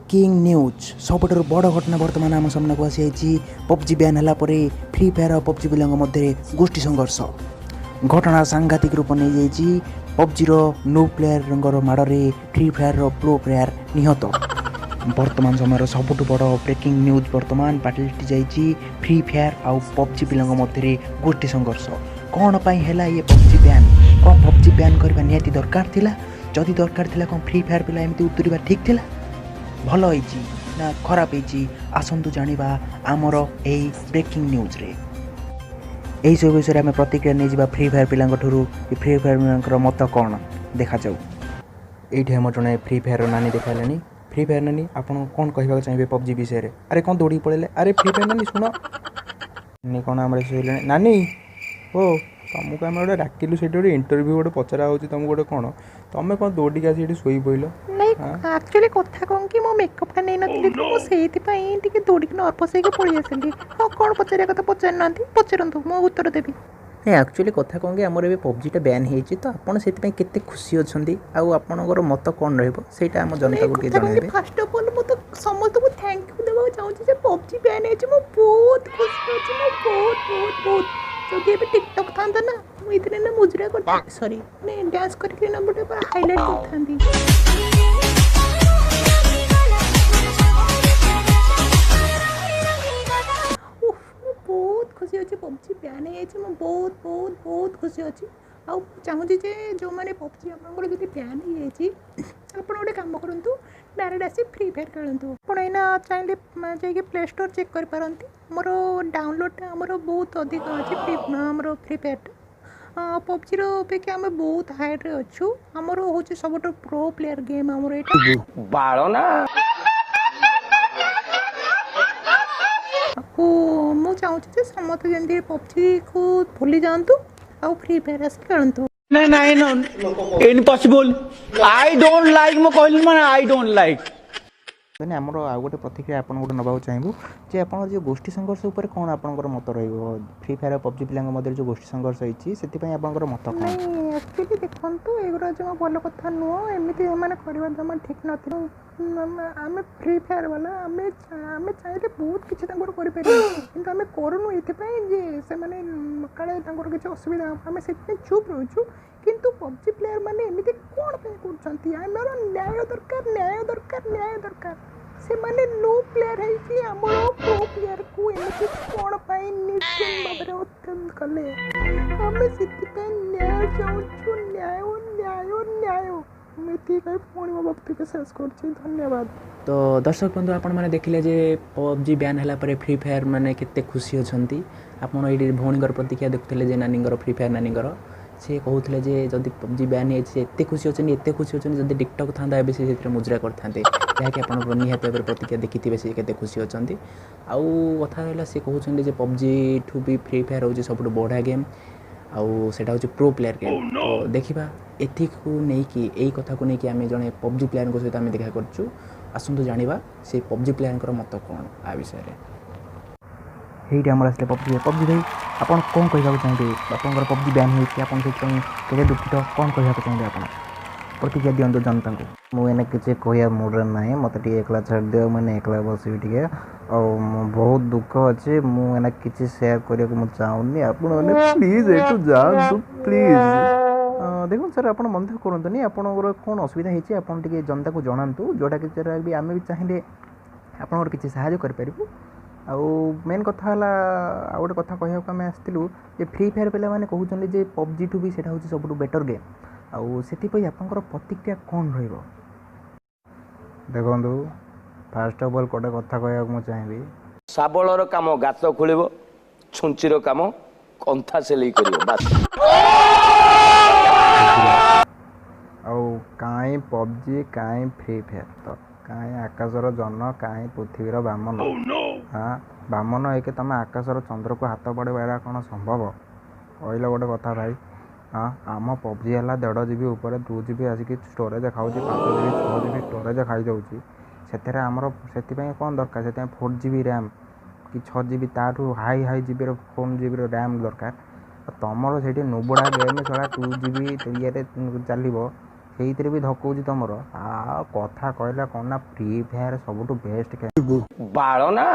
Breaking news सबुठ बड़ घटना बर्तमान आम सामना को आसी पबजी बैन है फ्री फायर और पबजी पिला मध्य गोष्ठी संघर्ष घटना सांघातिक रूप नहीं पबजीर नो प्लेयर माड़े फ्री फायर प्रो प्लेयर निहत वर्तमान समय सबुठ बड़ ब्रेकिंग न्यूज बर्तमान पार्टी जाइए फ्री फायर आउ पबजी पिला मध्य गोष्ठी संघर्ष कौन है ये पबजी बैन कौन पबजी बैन करने निहाती दरकार थिला जदि दरकार थिला कौन फ्री फायर पिला एमती उतरवा ठीक थिला भल होइची ना खराब होइची आसंतु जानिबा आमर एई ब्रेकिंग न्यूज रे एई सब विषय में प्रतिक्रिया नहीं जावा फ्री फायर पिला ठुरु फ्री फायर पिला मत कौन देखा जाऊ एठी हम जने फ्री फायर नानी देखाइलानी फ्री फायर नानी आपन कौन कहबा चाहिए पबजी विषय रे अरे कौन दौड़ी पड़ेले अरे फ्री फायर नानी सुनो ने कौन हमरे सुइले नानी ओ तुमको आम गोटे डाकिलु से इंटरव्यू गोटे पचरा हो तुमको गोटे कौन तुम कौन दौड़ी आसी शोई पड़ल एक्चुअली कथा कौन कि मो मेकअपटा नहीं नथि तो सेति पई टिके दौड़ी नर्वस होके पळि आसली हां कौन पचरिया कथा पचार नांती पचरंतु मो उत्तर देबी नहीं एक्चुअली कथा कौन कि आमर पबजीटा बैन होती तो आपड़ से केते खुशी अच्छा आपर मत कौन रहा आम जनता को जन फर्स्ट ऑफ ऑल मु तो समस्त को थैंक यू देबा चाहूची जे पबजी बैन है मो बहुत खुशी अछि मो बहुत बहुत जदि एबे टिकटॉक थांता ना मु इतने ना मुजरा कर सॉरी ने डांस करके ना बटे पर हाईलाइट करथांदी बहुत खुशी अच्छी पबजी बैन हो बहुत बहुत बहुत खुशी अच्छी आउ चाहूँगी जे जो मैंने पबजी आपको जो बैन हो गोटे कम करूँ डायरेक्ट आसी फ्री फायर खेलूँ आप चाहिए जाइए प्ले स्टोर चेक करपारती मोर डाउनलोडटा आमर बहुत अधिक अच्छे आमर फ्री फायर पबजी अपेक्षा आम बहुत हाइड्रे अच्छु आमर हूँ सब प्रो प्लेयर गेम आमर ये मु चाहूँ समस्त जमी पबजी को भूली जातु आउ फ्री फायर आस खेलतु नहीं इम्पॉसिबल आई डोंट लाइक मो कहली माने आई डोंट लाइक मैंने आमर आउ गोटे प्रतिक्रिया आपन गोटे नबाक चाहबू जे आप जो गोष्ठी संघर्ष उपर कौन आपंकर मत रही फ्री फायर पबजी पिला मध्य जो गोष्ठी संघर्ष होती से आपंकर मत कौन नहीं एक्चुअली देखो एगुरा जो भल कथा नुह एमती करवा जमा ठीक न आम फ्री फायर वाला आम चाहिए बहुत किसी कि आम करूँ ये काले किसी असुविधा आम से चुप रोचु किंतु पबजी प्लेयर माने एमती कौन कर न्याय दरकार न्याय दरकार न्याय दरकार से माने नो प्लेयर है कि हमरो प्रो प्लेयर को एमती कौन पाई निर्दयी भाବରେ अत्यंत कले हमें सिद्धि पे न्याय चाहूँ न्याय न्याय न्याय मिति कई पुणी मो वक्तव्य शेष करछि धन्यवाद। तो दर्शक बंधु आपण मैंने देखिले जे पबजी बैन है फ्री फायर माने केते खुशी अछंती आपण एडी भौणीगर प्रतिक्रिया देखुले जे नानीगर फ्री फायर नानीगर से कहते जे जदि पबजी बैन है एत खुशी अच्छे एत खुशी अच्छे जब टिकटॉक था ए से मुजरा करते जहाँकि आप निहत भाव प्रतिक्रिया देखिथे से केते खुशी अच्छा आउ कथा रहा सी कहते जे पबजी ठू भी फ्री फायर हूँ सब बढ़िया गेम आउ सेटा हूँ प्रो प्लेयर गेम तो देखा एथि को लेकिन यही कथा को लेकिन आम जड़े पबजी प्लेयर सहित आम देखा करूँ आसतु जाना से पबजी प्लेयर मत कौन आ विषय यही आम आसले पबजी पबजी भाई आप कौन कहना चाहिए आप पबजी बैन होते दुखित कौन कहना चाहिए आप प्रतिक्रिया दिंतु जनता को मुझे किसी कह मुड्रे ना मत एकला छाड़ दियो मैंने एकला बस टे बहुत दुख अच्छे मुझे किसी सेयार करने चाहूनी आप प्लीज एटू जातु प्लीज देखो सर आप मन करतुनि आप कौन असुविधा होती है जनता को जनातु जोटा कि भी आम भी चाहिए आप किसी साहय करें आउ मेन कथा आ गोटे कथा कहूँ आम आसलु फ्री फायर पिला मैंने कहते जे पबजी ठू भी सेटा हूँ सब बेटर गेम आउ से आपंकर प्रतिक्रिया कौन रही देखु फास्ट ऑफ ऑल गोटे कथा कहूँ चाहिए शाबलर काम गात खोल छुंचीर काम कंथा सेलई कर काई पबजी काई फ्री फायर तो काई आकाशर जन काई पृथ्वीर बामन हाँ बामन है तुम आकाशर चंद्र को हाथ बढ़ेगा कौन संभव कहल गोटे कथा भाई हाँ आम पबजी है 1.5 GB उपर 2 GB आसिक स्टोरेज खाऊँ 5 GB 6 GB स्टोरेज खाई जाऊँगी से आमर से कौन दरकार से 4 GB रैम कि 6 GB ताठू हाई हाई GB 4 GB रैम दरकार तुमर से नुबड़ा गेम छड़ा 2 GB ये चलो ସେଇଥିରେ ବି ଧକଉଛି ତମର। ଆଉ କଥା କହିଲା କ'ଣ ନା ଫ୍ରି ଫାୟାର ସବୁଠୁ ବେଷ୍ଟ ଖେଳ। ବାଳ ନା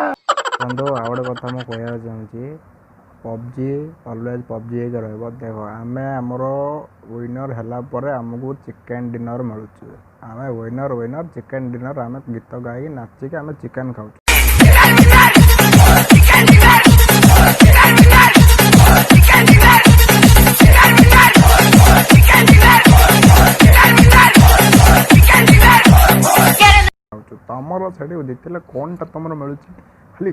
ବନ୍ଧୁ ଆଉ ଗୋଟେ କଥା ମୁଁ କହିବାକୁ ଚାହୁଁଛି, ପବଜି ଅଲୱେଜ୍ ପବଜି ହେଇକି ରହିବ। ଦେଖ ଆମେ ଆମର ୱିନର୍ ହେଲା ପରେ ଆମକୁ ଚିକେନ୍ ଡିନର୍ ମିଳୁଛି। ଆମେ ୱିନର୍ ଚିକେନ୍ ଡିନର୍, ଆମେ ଗୀତ ଗାଇକି ନାଚିକି ଆମେ ଚିକେନ୍ ଖାଉଛୁ। ତମର ସେଠି ଜିତିଲେ କ'ଣଟା ତମର ମିଳୁଛି ଖାଲି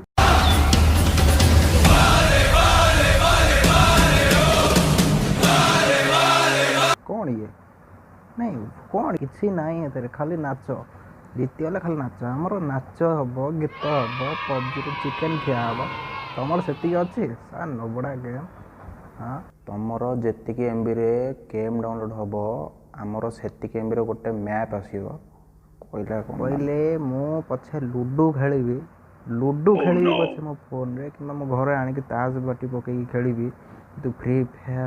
କ'ଣ ଇଏ ନାଇଁ, କ'ଣ କିଛି ନାହିଁ ଏଥିରେ, ଖାଲି ନାଚ। ଜିତିଗଲେ ଖାଲି ନାଚ, ଆମର ନାଚ ହେବ, ଗୀତ ହେବ, ପବଜିରେ ଚିକେନ୍ ଖିଆ ହେବ। ତମର ସେତିକି ଅଛି ସାର୍ ନବଡ଼ା ଗେମ୍। ହଁ ତମର ଯେତିକି ଏମ୍ବିରେ ଗେମ୍ ଡାଉନଲୋଡ଼୍ ହେବ, ଆମର ସେତିକି ଏମ୍ବିରେ ଗୋଟେ ମ୍ୟାପ୍ ଆସିବ। କହିଲେ ମୁଁ ପଛେ ଲୁଡ଼ୁ ଖେଳିବି ପଛେ ମୋ ଫୋନ୍ରେ, କିମ୍ବା ମୋ ଘରେ ଆଣିକି ତାସ୍ ବାଟି ପକେଇକି ଖେଳିବି, କିନ୍ତୁ ଫ୍ରି ଫାୟାର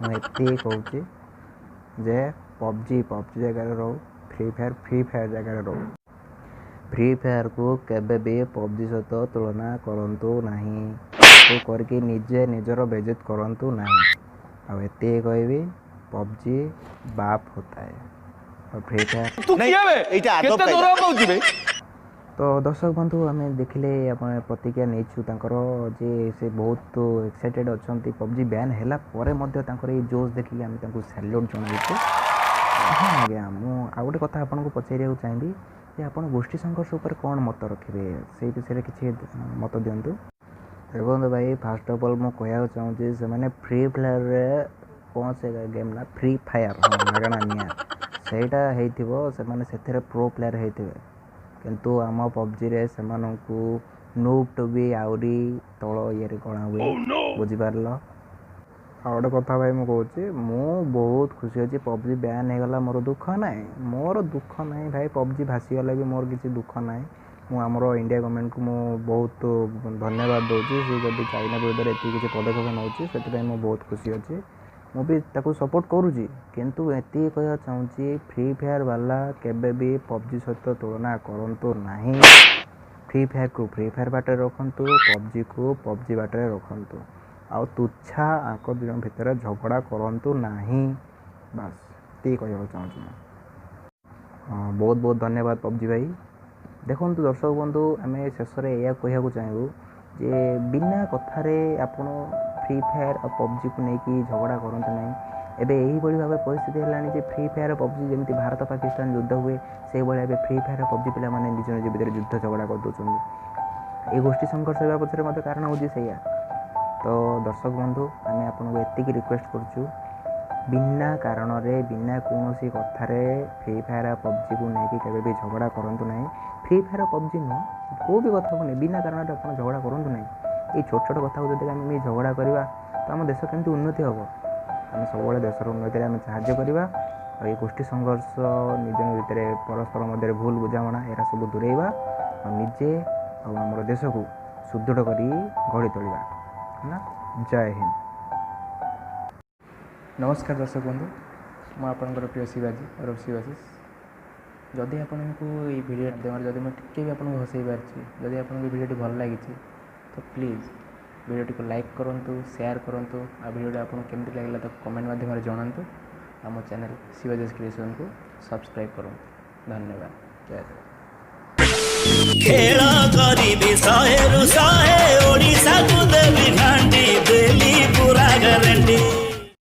ମୁଁ ଏତିକି କହୁଛି ଯେ ପବଜି ଜାଗାରେ ରହୁ, ଫ୍ରି ଫାୟାର ଜାଗାରେ ରହୁ। ଫ୍ରି ଫାୟାରକୁ କେବେ ବି ପବଜି ସହିତ ତୁଳନା କରନ୍ତୁ ନାହିଁ, କରିକି ନିଜର ବେଜତ କରନ୍ତୁ ନାହିଁ। ଆଉ ଏତିକି କହିବି, ପବଜି ବାପ ହୋତାଏ और फ्री फायर। तो दर्शक बंधु आम देखिले प्रतिक्रिया नहीं जे से बहुत एक्साइटेड अच्छा पबजी बैन है जोश देखिए आम सैल्यूट जनाइछे। हाँ आज्ञा मुझे गोटे कथा आपको पचार चाहिए जे आप गोष्ठी संघर्ष उपर कौन मत रखिए से विषय किसी मत दिंतु। देखो भाई फास्ट अफ ऑल मुझे कहना चाहूँगी से मैंने फ्री फायर कौन से गेम ना फ्री फायर मागणा निया ସେଇଟା ହେଇଥିବ, ସେମାନେ ସେଥିରେ ପ୍ରୋ ପ୍ଲେୟାର ହେଇଥିବେ, କିନ୍ତୁ ଆମ ପବଜିରେ ସେମାନଙ୍କୁ ନୁବ୍ ଟୁ ବି ଆହୁରି ତଳ ଇଏରେ ଗଣା ହୁଏ। ବୁଝିପାରିଲ? ଆଉ ଗୋଟେ କଥା ଭାଇ ମୁଁ କହୁଛି, ମୁଁ ବହୁତ ଖୁସି ଅଛି ପବଜି ବ୍ୟାନ୍ ହେଇଗଲା, ମୋର ଦୁଃଖ ନାହିଁ ଭାଇ। ପବଜି ଭାସିଗଲେ ବି ମୋର କିଛି ଦୁଃଖ ନାହିଁ। ମୁଁ ଆମର ଇଣ୍ଡିଆ ଗଭର୍ଣ୍ଣମେଣ୍ଟକୁ ମୁଁ ବହୁତ ଧନ୍ୟବାଦ ଦେଉଛି, ସେ ଯଦି ଚାଇନା ବିରୁଦ୍ଧରେ ଏତିକି କିଛି ପଦକ୍ଷେପ ନେଉଛି, ସେଥିପାଇଁ ମୁଁ ବହୁତ ଖୁସି ଅଛି। ମୁଁ ବି ତାକୁ ସପୋର୍ଟ କରୁଛି, କିନ୍ତୁ ଏତିକି କହିବା ଚାହୁଁଛି ଫ୍ରି ଫାୟାର ବାଲା କେବେ ବି ପବଜି ସହିତ ତୁଳନା କରନ୍ତୁ ନାହିଁ। फ्री फायर को फ्री फायर बाटे रखु, पबजी को पबजी बाटे रखु, आउ तुच्छा आंक दिन भितर झगड़ा करूँ नहीं। बस ये कहना चाहूँ। हाँ बहुत बहुत धन्यवाद पबजी भाई। देखो दर्शक बंधु आम शेष में यह कहना चाहूँ जे बिना कथार आपण फ्री फायर और पबजी को लेकिन झगड़ा करूँ ना। एबे यही भाव परिस्थिति है फ्री फायर पबजी जमी भारत पाकिस्तान युद्ध हुए से भाई फ्री फायर पबजी पिला निज निज भितर युद्ध झगड़ा कर दौरान ये गोष्ठी संघर्ष होगा पछरे मत कारण हूँ सैया। तो दर्शक बंधु आम आपको एति रिक्वेस्ट करूँ बिना कारण बिना कौन कथार फ्री फायर पबजी को लेकिन केवे भी झगड़ा करूँ ना। फ्री फायर पबजी नुह कौ भी कथा को नहीं बिना कारण आप झगड़ा करूँ ना। ये छोट छोट कथा जब आम झगड़ा करवा तो आम देश केमती उन्नति हम आम सब देशर उन्नति आम साहाय्य करवा। और ये गोष्ठी संघर्ष निज भितर परस्पर मध्य भूल बुझाणा एरा सब दूरेवा और निजे आम देश को सुदृढ़ कर गढ़ी तोड़ा है। जय हिंद। नमस्कार दर्शक बंधु मु आपनकर प्रिय शिवाजी और शिवाजीस। जदि आपको ये वीडियो माध्यम जब मैं टी भी आपको हसई पार्टी जदि आपको वीडियो भल लगी तो प्लीज़ वीडियो को लाइक करूँ शेयर करूँ आ वीडियो आपको केमती लगे तो कमेंट माध्यम जनातु। आम चैनल शिवाजीस क्रिएशन को सब्सक्राइब करूँ। धन्यवाद। जय।